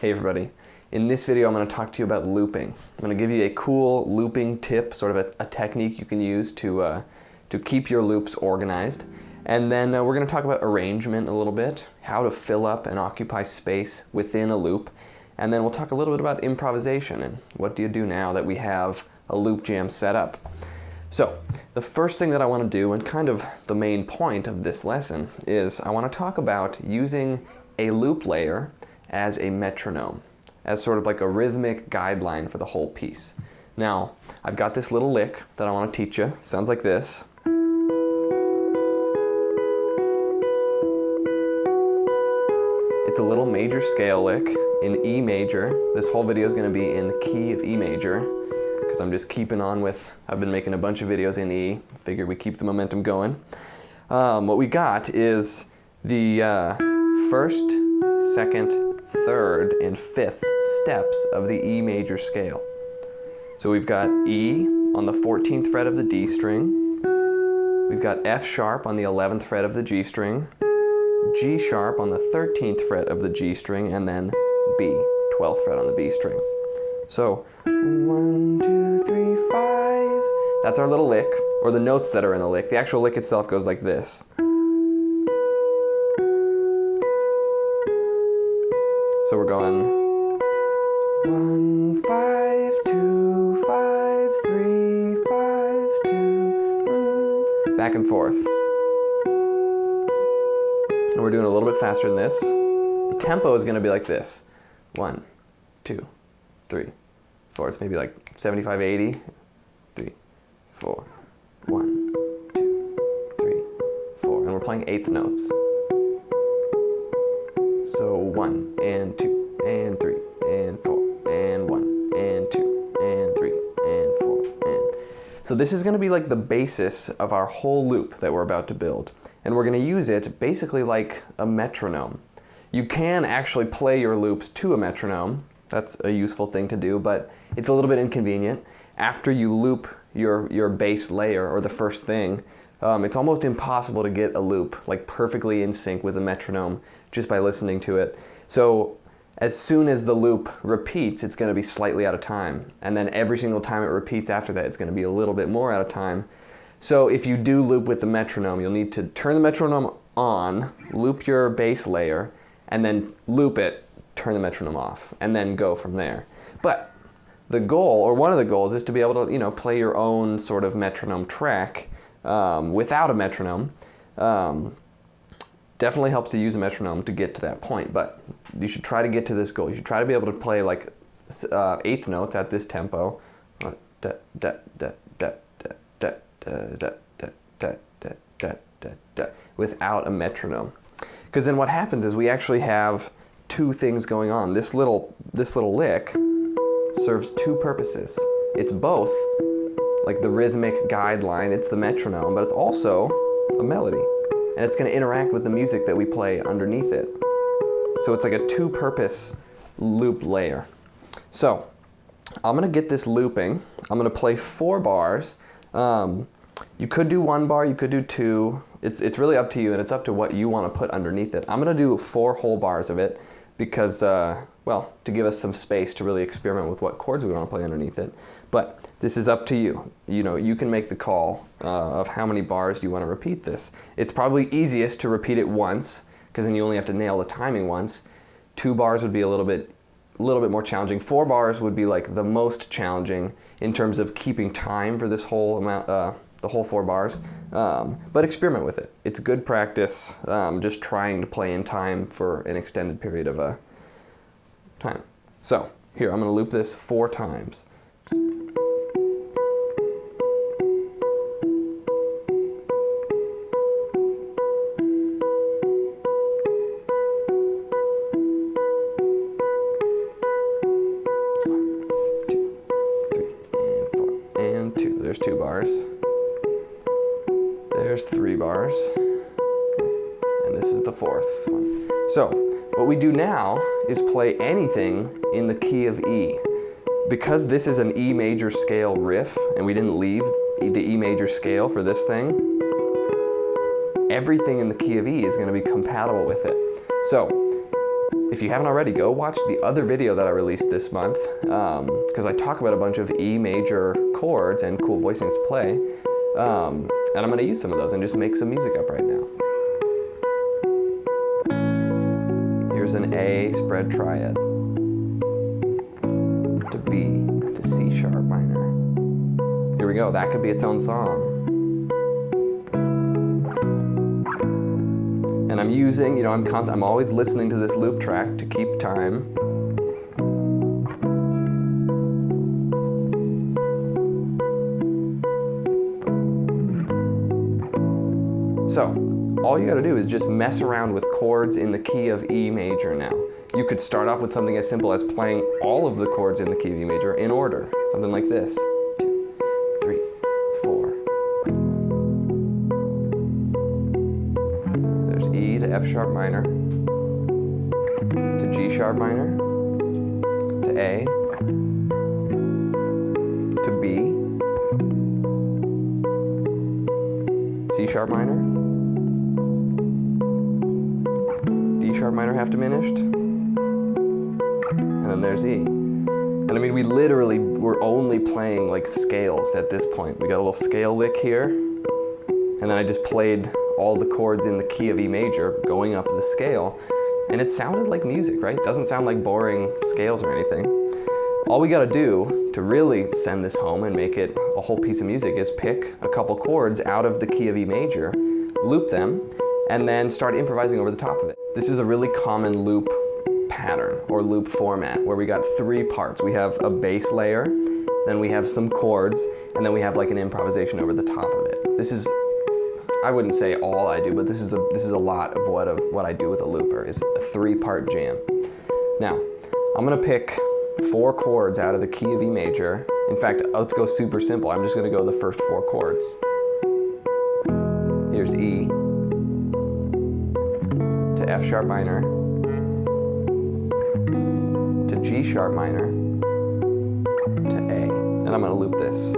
Hey everybody, in this video I'm going to talk to you about looping. I'm going to give you a cool looping tip, sort of a technique you can use to keep your loops organized. And then we're going to talk about arrangement a little bit, how to fill up and occupy space within a loop. And then we'll talk a little bit about improvisation and what do you do now that we have a loop jam set up. So the first thing that I want to do, and kind of the main point of this lesson, is I want to talk about using a loop layer as a metronome, as sort of like a rhythmic guideline for the whole piece. Now, I've got this little lick that I want to teach you. Sounds like this. It's a little major scale lick in E major. This whole video is going to be in the key of E major, because I'm just keeping on with, I've been making a bunch of videos in E. Figured we keep the momentum going. What we got is the first, second, third, and fifth steps of the E major scale. So we've got E on the 14th fret of the D string. We've got F sharp on the 11th fret of the G string. G sharp on the 13th fret of the G string, and then B, 12th fret on the B string. So 1, 2, 3, 5. That's our little lick, or the notes that are in the lick. The actual lick itself goes like this. So we're going 1, 5, 2, 5, 3, 5, 2, back and forth. And we're doing a little bit faster than this. The tempo is going to be like this. 1, 2, 3, 4. It's maybe like 75, 80. 3, 4. 1, 2, 3, 4. And we're playing eighth notes. So 1 and 2 and 3 and 4 and 1 and 2 and 3 and 4 and... So this is going to be like the basis of our whole loop that we're about to build. And we're going to use it basically like a metronome. You can actually play your loops to a metronome. That's a useful thing to do, but it's a little bit inconvenient. After you loop your bass layer, or the first thing, it's almost impossible to get a loop like perfectly in sync with a metronome just by listening to it. So as soon as the loop repeats, it's going to be slightly out of time. And then every single time it repeats after that, it's going to be a little bit more out of time. So if you do loop with the metronome, you'll need to turn the metronome on, loop your bass layer, and then loop it, turn the metronome off, and then go from there. But the goal, or one of the goals, is to be able to, play your own sort of metronome track without a metronome. Definitely helps to use a metronome to get to that point, but you should try to get to this goal. You should try to be able to play like eighth notes at this tempo, without a metronome. Because then what happens is we actually have two things going on. This little lick serves two purposes. It's both like the rhythmic guideline, it's the metronome, but it's also a melody. And it's going to interact with the music that we play underneath it. So it's like a two-purpose loop layer. So I'm going to get this looping. I'm going to play 4 bars. You could do 1 bar, you could do 2. It's really up to you, and it's up to what you want to put underneath it. I'm going to do 4 whole bars of it because, well, to give us some space to really experiment with what chords we want to play underneath it. But this is up to you. You can make the call of how many bars you want to repeat this. It's probably easiest to repeat it once, because then you only have to nail the timing once. 2 bars would be a little bit more challenging. 4 bars would be like the most challenging in terms of keeping time for this whole amount, the whole 4 bars. But experiment with it. It's good practice, just trying to play in time for an extended period of time. So here, I'm going to loop this 4 times. There's 2 bars. There's 3 bars. And this is the 4th one. So what we do now is play anything in the key of E. Because this is an E major scale riff, and we didn't leave the E major scale for this thing, everything in the key of E is going to be compatible with it. So If you haven't already, go watch the other video that I released this month, because I talk about a bunch of E major chords and cool voicings to play, and I'm going to use some of those and just make some music up right now. Here's an A spread triad to B to C sharp minor. Here we go, that could be its own song. And I'm using, I'm always listening to this loop track to keep time. So, all you gotta do is just mess around with chords in the key of E major now. You could start off with something as simple as playing all of the chords in the key of E major in order. Something like this. 2, 3, 4. There's E to F sharp minor, to G sharp minor, to A, to B, C sharp minor, D sharp minor half diminished, and then there's E. And I mean, we're only playing like scales at this point. We got a little scale lick here, and then I just played all the chords in the key of E major going up the scale, and it sounded like music, right? It doesn't sound like boring scales or anything. All we gotta do to really send this home and make it a whole piece of music is pick a couple chords out of the key of E major, loop them, and then start improvising over the top of it. This is a really common loop pattern or loop format where we got 3 parts. We have a bass layer, then we have some chords, and then we have like an improvisation over the top of it. This is, I wouldn't say all I do, but this is a lot of what I do with a looper, is a 3-part jam. Now, I'm gonna pick 4 chords out of the key of E major. In fact, let's go super simple. I'm just gonna go the first 4 chords. Here's E to F sharp minor, to G sharp minor, to A. And I'm gonna loop this.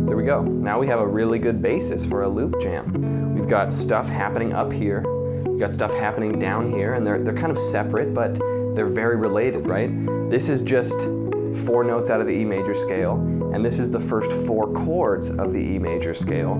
There we go. Now we have a really good basis for a loop jam. We've got stuff happening up here, we've got stuff happening down here, and they're kind of separate, but they're very related, right? This is just 4 notes out of the E major scale, and this is the first 4 chords of the E major scale.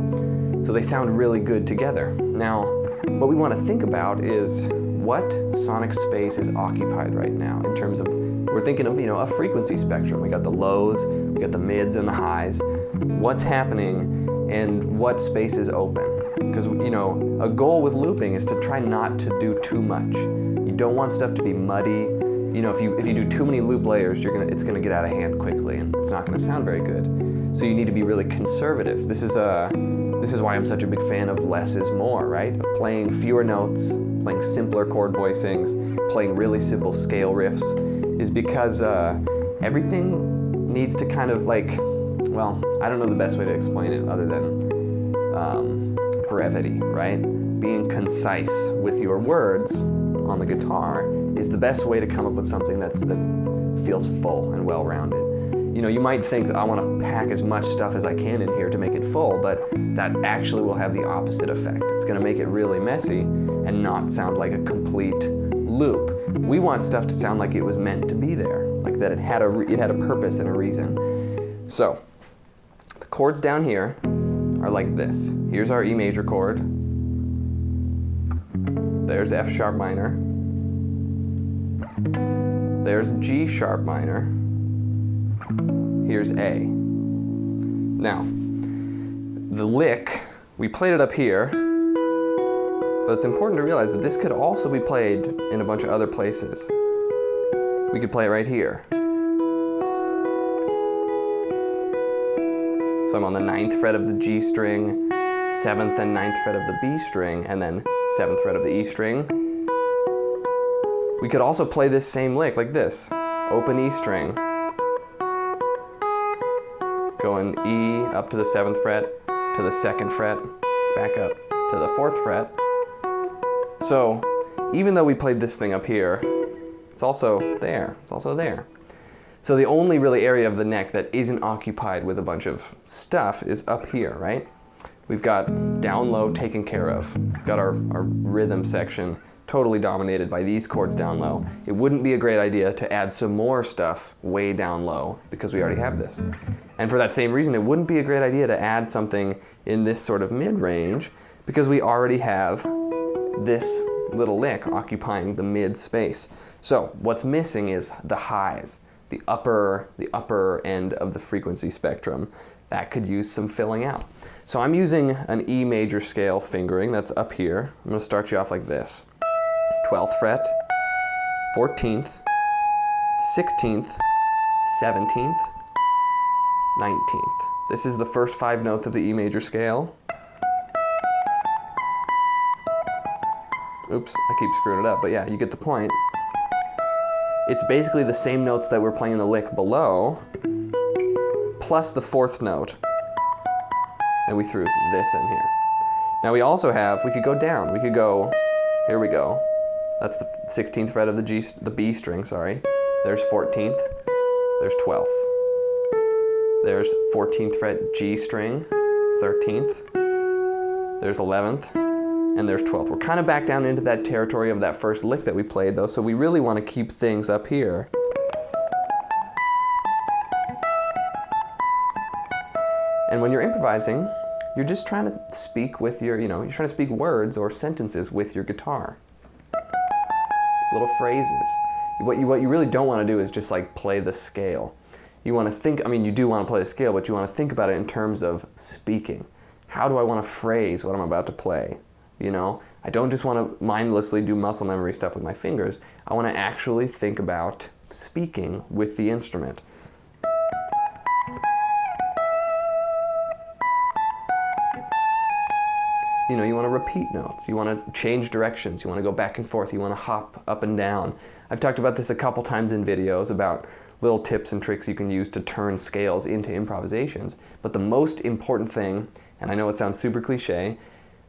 So they sound really good together. Now, what we want to think about is what sonic space is occupied right now in terms of, we're thinking of, a frequency spectrum. We got the lows, we got the mids and the highs. What's happening and what space is open? Because, a goal with looping is to try not to do too much. You don't want stuff to be muddy. If you do too many loop layers, it's gonna get out of hand quickly, and it's not gonna sound very good. So you need to be really conservative. This is why I'm such a big fan of less is more, right? Of playing fewer notes, playing simpler chord voicings, playing really simple scale riffs, is because everything needs to kind of I don't know the best way to explain it other than brevity, right? Being concise with your words on the guitar is the best way to come up with something that feels full and well-rounded. You might think that I want to pack as much stuff as I can in here to make it full, but that actually will have the opposite effect. It's going to make it really messy and not sound like a complete loop. We want stuff to sound like it was meant to be there, like that it had a purpose and a reason. So, the chords down here are like this. Here's our E major chord. There's F sharp minor. There's G sharp minor. Here's A. Now, the lick, we played it up here, but it's important to realize that this could also be played in a bunch of other places. We could play it right here. So I'm on the 9th fret of the G string, 7th and 9th fret of the B string, and then 7th fret of the E string. We could also play this same lick like this. Open E string, going E up to the 7th fret, to the 2nd fret, back up to the 4th fret. So even though we played this thing up here, It's also there. It's also there. So the only really area of the neck that isn't occupied with a bunch of stuff is up here, right? We've got down low taken care of. We've got our rhythm section totally dominated by these chords down low. It wouldn't be a great idea to add some more stuff way down low because we already have this. And for that same reason, it wouldn't be a great idea to add something in this sort of mid-range because we already have this little lick occupying the mid space. So what's missing is the highs, the upper end of the frequency spectrum. That could use some filling out. So I'm using an E major scale fingering that's up here. I'm gonna start you off like this. 12th fret, 14th, 16th, 17th, 19th. This is the first 5 notes of the E major scale. Oops, I keep screwing it up, but yeah, you get the point. It's basically the same notes that we're playing in the lick below, plus the 4th note. And we threw this in here. Now we also have, we could go down. We could go, here we go. That's the 16th fret of the B string, sorry. There's 14th, there's 12th. There's 14th fret G string, 13th. There's 11th, and there's 12th. We're kind of back down into that territory of that first lick that we played though, so we really want to keep things up here. And when you're improvising, you're just trying to speak with your, you're trying to speak words or sentences with your guitar. Little phrases. What you really don't want to do is just like play the scale. You want to think, you do want to play the scale, but you want to think about it in terms of speaking. How do I want to phrase what I'm about to play? I don't just want to mindlessly do muscle memory stuff with my fingers. I want to actually think about speaking with the instrument. You want to repeat notes, you want to change directions, you want to go back and forth, you want to hop up and down. I've talked about this a couple times in videos about little tips and tricks you can use to turn scales into improvisations. But the most important thing, and I know it sounds super cliche,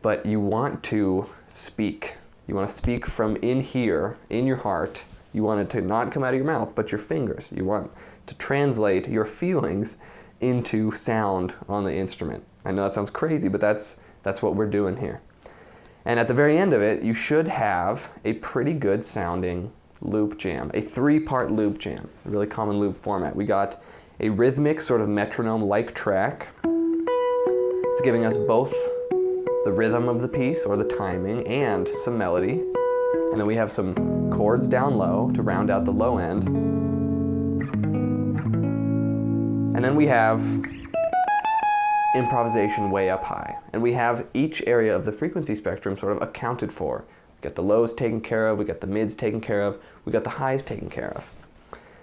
but you want to speak. You want to speak from in here, in your heart. You want it to not come out of your mouth, but your fingers. You want to translate your feelings into sound on the instrument. I know that sounds crazy, but that's what we're doing here. And at the very end of it, you should have a pretty good sounding loop jam, a 3-part loop jam, a really common loop format. We got a rhythmic sort of metronome-like track. It's giving us both the rhythm of the piece or the timing and some melody. And then we have some chords down low to round out the low end. And then we have improvisation way up high. And we have each area of the frequency spectrum sort of accounted for. We got the lows taken care of, we got the mids taken care of, we got the highs taken care of.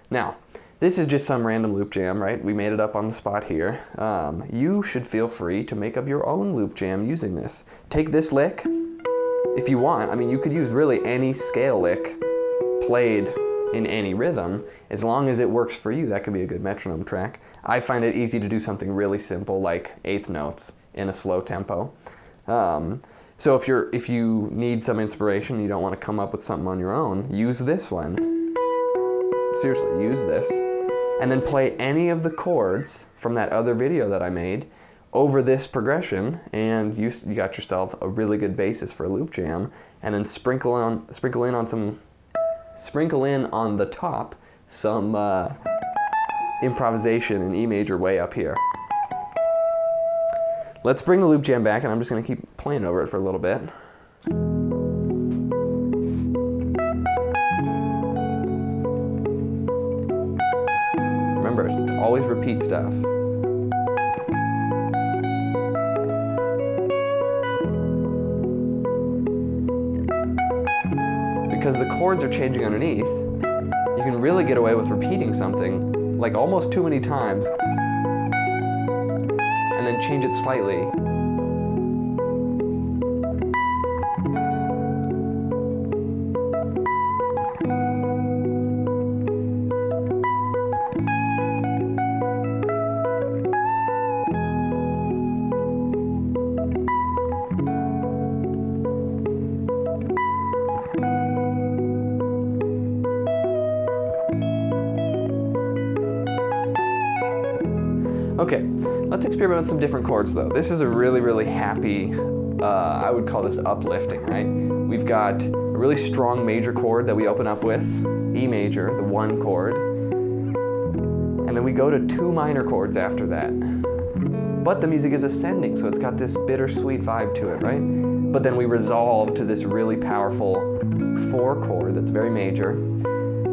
Now, this is just some random loop jam, right? We made it up on the spot here. You should feel free to make up your own loop jam using this. Take this lick, if you want. You could use really any scale lick played in any rhythm, as long as it works for you. That could be a good metronome track. I find it easy to do something really simple like 8th notes in a slow tempo. So if you need some inspiration, you don't want to come up with something on your own, use this one. Seriously, use this. And then play any of the chords from that other video that I made over this progression, and you got yourself a really good basis for a loop jam. And then sprinkle in on the top some improvisation in E major way up here. Let's bring the loop jam back, and I'm just going to keep playing over it for a little bit. Remember, always repeat stuff. Because the chords are changing underneath, you can really get away with repeating something like almost too many times and then change it slightly. Okay, let's experiment with some different chords though. This is a really, really happy, I would call this uplifting, right? We've got a really strong major chord that we open up with, E major, the 1 chord, and then we go to 2 minor chords after that. But the music is ascending, so it's got this bittersweet vibe to it, right? But then we resolve to this really powerful 4 chord that's very major.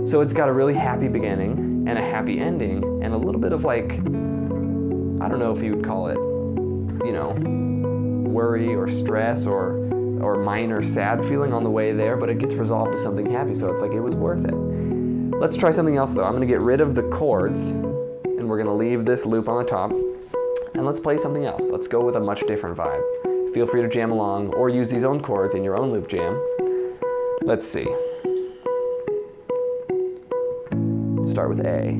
So it's got a really happy beginning and a happy ending and a little bit of like, I don't know if you would call it, worry or stress or minor sad feeling on the way there, but it gets resolved to something happy, so it's like it was worth it. Let's try something else though. I'm gonna get rid of the chords and we're gonna leave this loop on the top and let's play something else. Let's go with a much different vibe. Feel free to jam along or use these own chords in your own loop jam. Let's see. Start with A.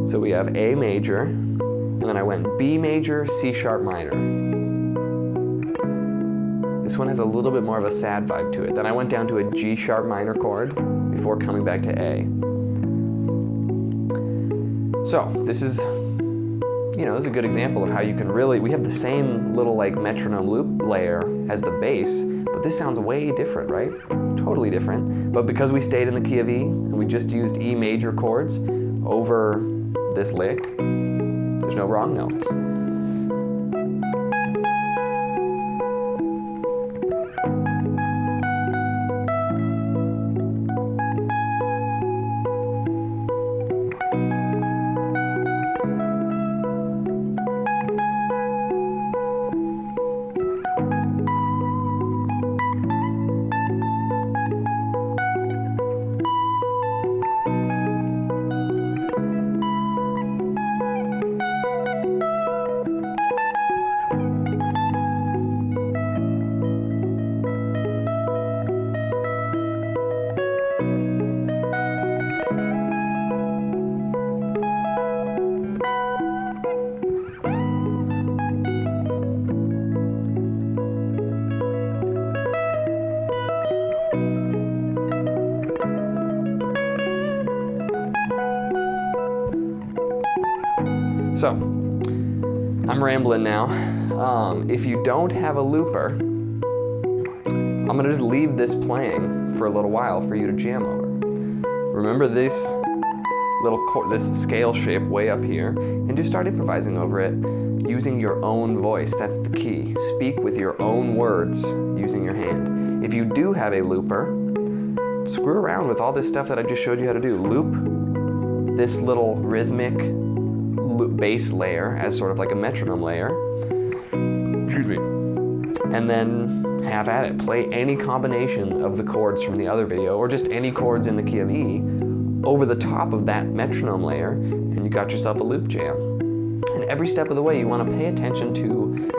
So we have A major, and then I went B major, C sharp minor. This one has a little bit more of a sad vibe to it. Then I went down to a G sharp minor chord before coming back to A. So this is, this is a good example of how you can really, we have the same little like metronome loop layer as the bass, but this sounds way different, right? Totally different. But because we stayed in the key of E and we just used E major chords over this lick, there's no wrong notes. So, I'm rambling now. If you don't have a looper, I'm gonna just leave this playing for a little while for you to jam over. Remember this this scale shape way up here, and just start improvising over it using your own voice. That's the key. Speak with your own words using your hand. If you do have a looper, screw around with all this stuff that I just showed you how to do. Loop this little rhythmic bass layer as sort of like a metronome layer. Excuse me. And then have at it. Play any combination of the chords from the other video, or just any chords in the key of E, over the top of that metronome layer, and you got yourself a loop jam. And every step of the way, you want to pay attention to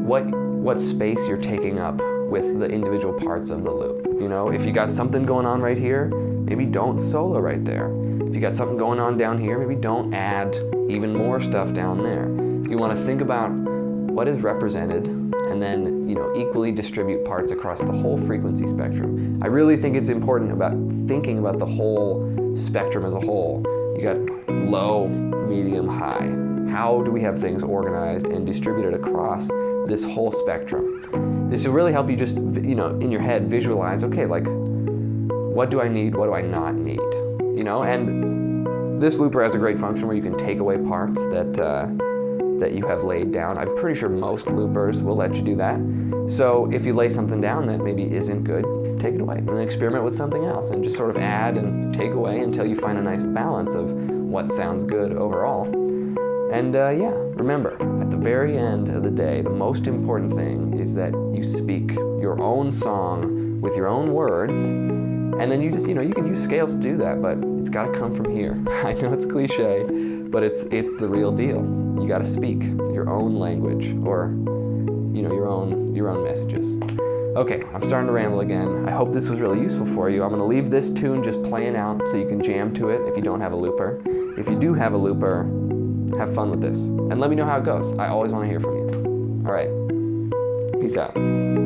what space you're taking up with the individual parts of the loop. If you got something going on right here, maybe don't solo right there. If you got something going on down here, maybe don't add even more stuff down there. You want to think about what is represented and then, equally distribute parts across the whole frequency spectrum. I really think it's important about thinking about the whole spectrum as a whole. You got low, medium, high. How do we have things organized and distributed across this whole spectrum? This will really help you just, in your head visualize, okay, like, what do I need, what do I not need? And this looper has a great function where you can take away parts that you have laid down. I'm pretty sure most loopers will let you do that. So if you lay something down that maybe isn't good, take it away and then experiment with something else and just sort of add and take away until you find a nice balance of what sounds good overall. And remember, at the very end of the day, the most important thing is that you speak your own song with your own words, and then you just, you can use scales to do that, but it's got to come from here. I know it's cliche, but it's the real deal. You got to speak your own language, or your own messages. Okay, I'm starting to ramble again. I hope this was really useful for you. I'm going to leave this tune just playing out so you can jam to it if you don't have a looper. If you do have a looper, have fun with this and let me know how it goes. I always want to hear from you. All right, Peace out.